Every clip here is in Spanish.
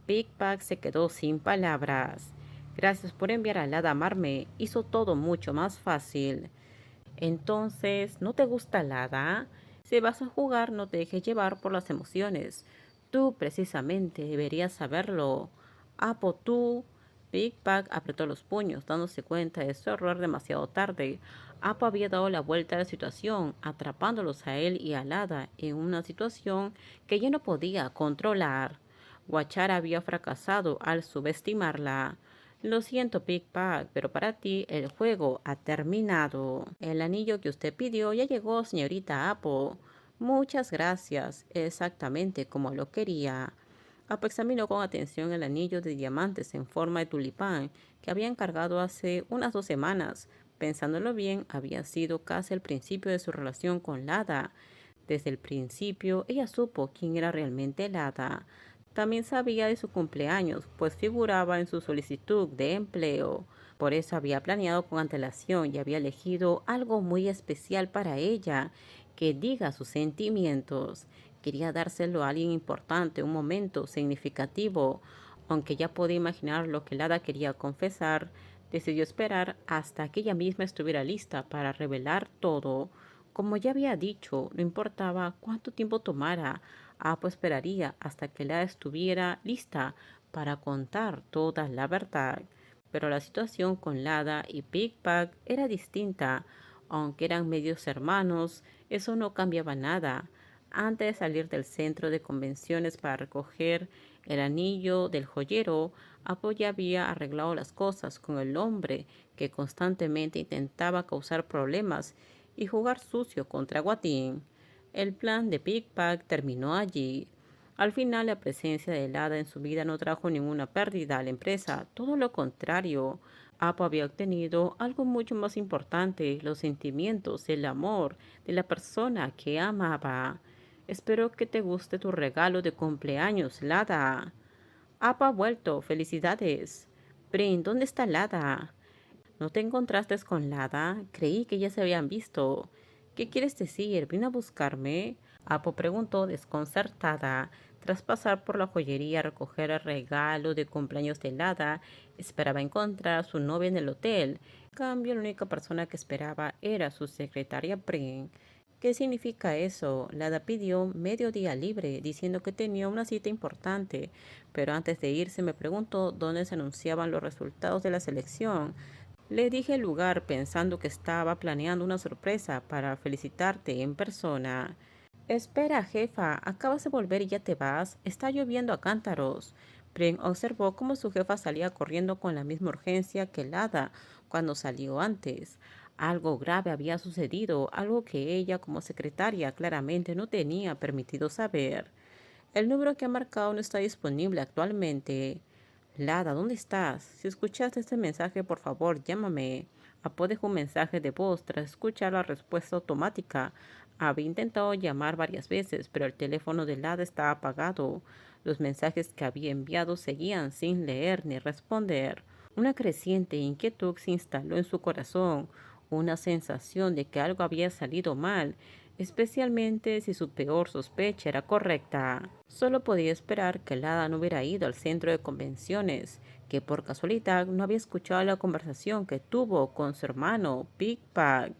Big Bag se quedó sin palabras. Gracias por enviar al hada a amarme. Hizo todo mucho más fácil. Entonces, ¿no te gusta el hada? Si vas a jugar, no te dejes llevar por las emociones. Tú precisamente deberías saberlo. Apo, tú. Big Bag apretó los puños, dándose cuenta de su error demasiado tarde. Apo había dado la vuelta a la situación, atrapándolos a él y al hada en una situación que ya no podía controlar. Guachara había fracasado al subestimarla. Lo siento, Big Bag, pero para ti el juego ha terminado. El anillo que usted pidió ya llegó, señorita Apple. Muchas gracias, exactamente como lo quería. Apple examinó con atención el anillo de diamantes en forma de tulipán que había encargado hace unas 2 semanas. Pensándolo bien, había sido casi el principio de su relación con Lada. Desde el principio, ella supo quién era realmente Lada. También sabía de su cumpleaños, pues figuraba en su solicitud de empleo. Por eso había planeado con antelación y había elegido algo muy especial para ella, que diga sus sentimientos. Quería dárselo a alguien importante, un momento significativo. Aunque ya podía imaginar lo que Lada quería confesar, decidió esperar hasta que ella misma estuviera lista para revelar todo. Como ya había dicho, no importaba cuánto tiempo tomara, Apo esperaría hasta que Lada estuviera lista para contar toda la verdad. Pero la situación con Lada y Big Bag era distinta. Aunque eran medios hermanos, eso no cambiaba nada. Antes de salir del centro de convenciones para recoger el anillo del joyero, Apo ya había arreglado las cosas con el hombre que constantemente intentaba causar problemas y jugar sucio contra Guatín. El plan de Big Bag terminó allí. Al final, la presencia de Hada en su vida no trajo ninguna pérdida a la empresa, todo lo contrario. Apo había obtenido algo mucho más importante, los sentimientos, el amor de la persona que amaba. Espero que te guste tu regalo de cumpleaños, Lada. Apo ha vuelto, felicidades. Brin, ¿dónde está Lada? ¿No te encontraste con Lada? Creí que ya se habían visto. ¿Qué quieres decir? ¿Vino a buscarme? Apo preguntó desconcertada. Tras pasar por la joyería a recoger el regalo de cumpleaños de Lada, esperaba encontrar a su novia en el hotel. En cambio, la única persona que esperaba era su secretaria Prim. ¿Qué significa eso? Lada pidió medio día libre, diciendo que tenía una cita importante, pero antes de irse me preguntó dónde se anunciaban los resultados de la selección. Le dije el lugar pensando que estaba planeando una sorpresa para felicitarte en persona. Espera, jefa, acabas de volver y ya te vas. Está lloviendo a cántaros. Prim observó cómo su jefa salía corriendo con la misma urgencia que el hada cuando salió antes. Algo grave había sucedido, algo que ella como secretaria claramente no tenía permitido saber. El número que ha marcado no está disponible actualmente. Lada, ¿dónde estás? Si escuchaste este mensaje, por favor, llámame. Apo dejó un mensaje de voz tras escuchar la respuesta automática. Había intentado llamar varias veces, pero el teléfono de Lada estaba apagado. Los mensajes que había enviado seguían sin leer ni responder. Una creciente inquietud se instaló en su corazón, una sensación de que algo había salido mal, especialmente si su peor sospecha era correcta. Solo podía esperar que el hada no hubiera ido al centro de convenciones, que por casualidad no había escuchado la conversación que tuvo con su hermano Big Bag,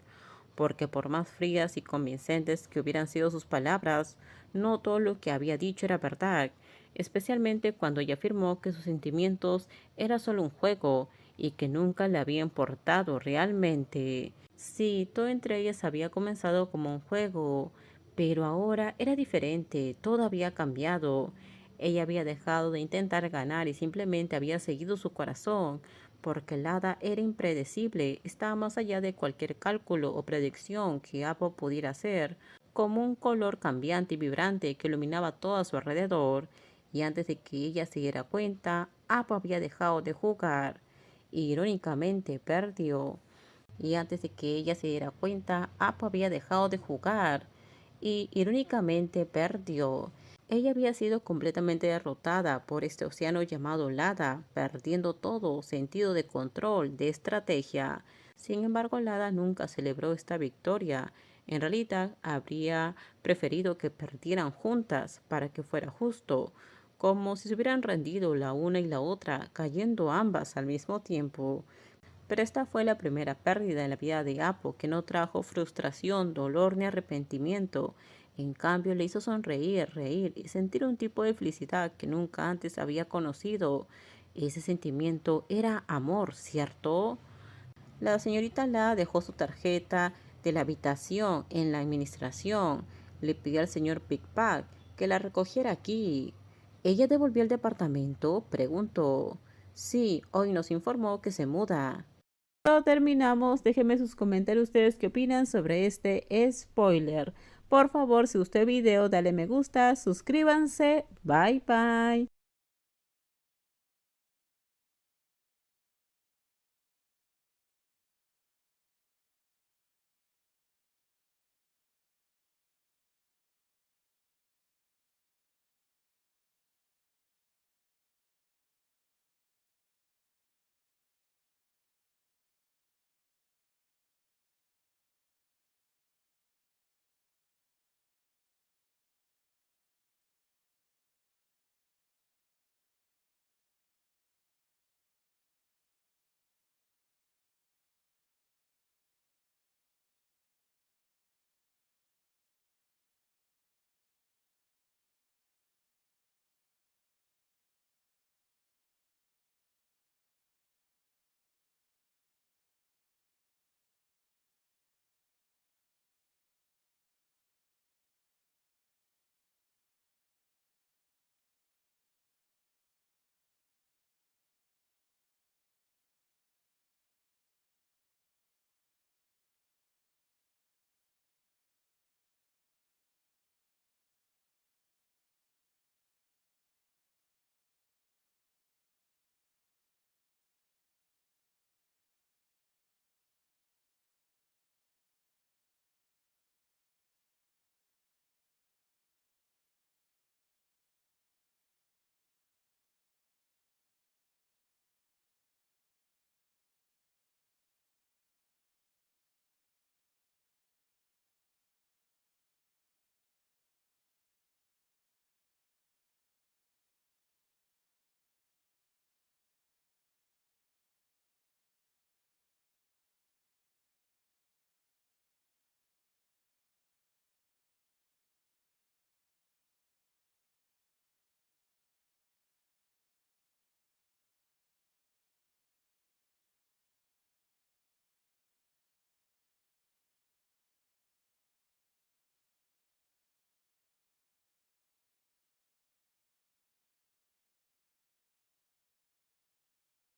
porque por más frías y convincentes que hubieran sido sus palabras, no todo lo que había dicho era verdad, especialmente cuando ella afirmó que sus sentimientos era solo un juego y que nunca le había importado realmente. Sí, todo entre ellas había comenzado como un juego, pero ahora era diferente, todo había cambiado. Ella había dejado de intentar ganar y simplemente había seguido su corazón, porque el hada era impredecible, estaba más allá de cualquier cálculo o predicción que Apo pudiera hacer, como un color cambiante y vibrante que iluminaba todo a su alrededor, y antes de que ella se diera cuenta, Apo había dejado de jugar. Irónicamente perdió. Y antes de que ella se diera cuenta, Apo había dejado de jugar y irónicamente perdió. Ella había sido completamente derrotada por este océano llamado Lada, perdiendo todo sentido de control, de estrategia. Sin embargo, Lada nunca celebró esta victoria. En realidad, habría preferido que perdieran juntas para que fuera justo. como si se hubieran rendido la una y la otra, cayendo ambas al mismo tiempo. Pero esta fue la primera pérdida en la vida de Apo, que no trajo frustración, dolor ni arrepentimiento. En cambio, le hizo sonreír, reír y sentir un tipo de felicidad que nunca antes había conocido. Ese sentimiento era amor, ¿cierto? La señorita La dejó su tarjeta de la habitación en la administración. Le pidió al señor Pickpack que la recogiera aquí. ¿Ella devolvió el departamento? Preguntó. Sí, hoy nos informó que se muda. Cuando terminamos, déjenme sus comentarios ustedes qué opinan sobre este spoiler. Por favor, si gustó el video, dale me gusta, suscríbanse. Bye bye.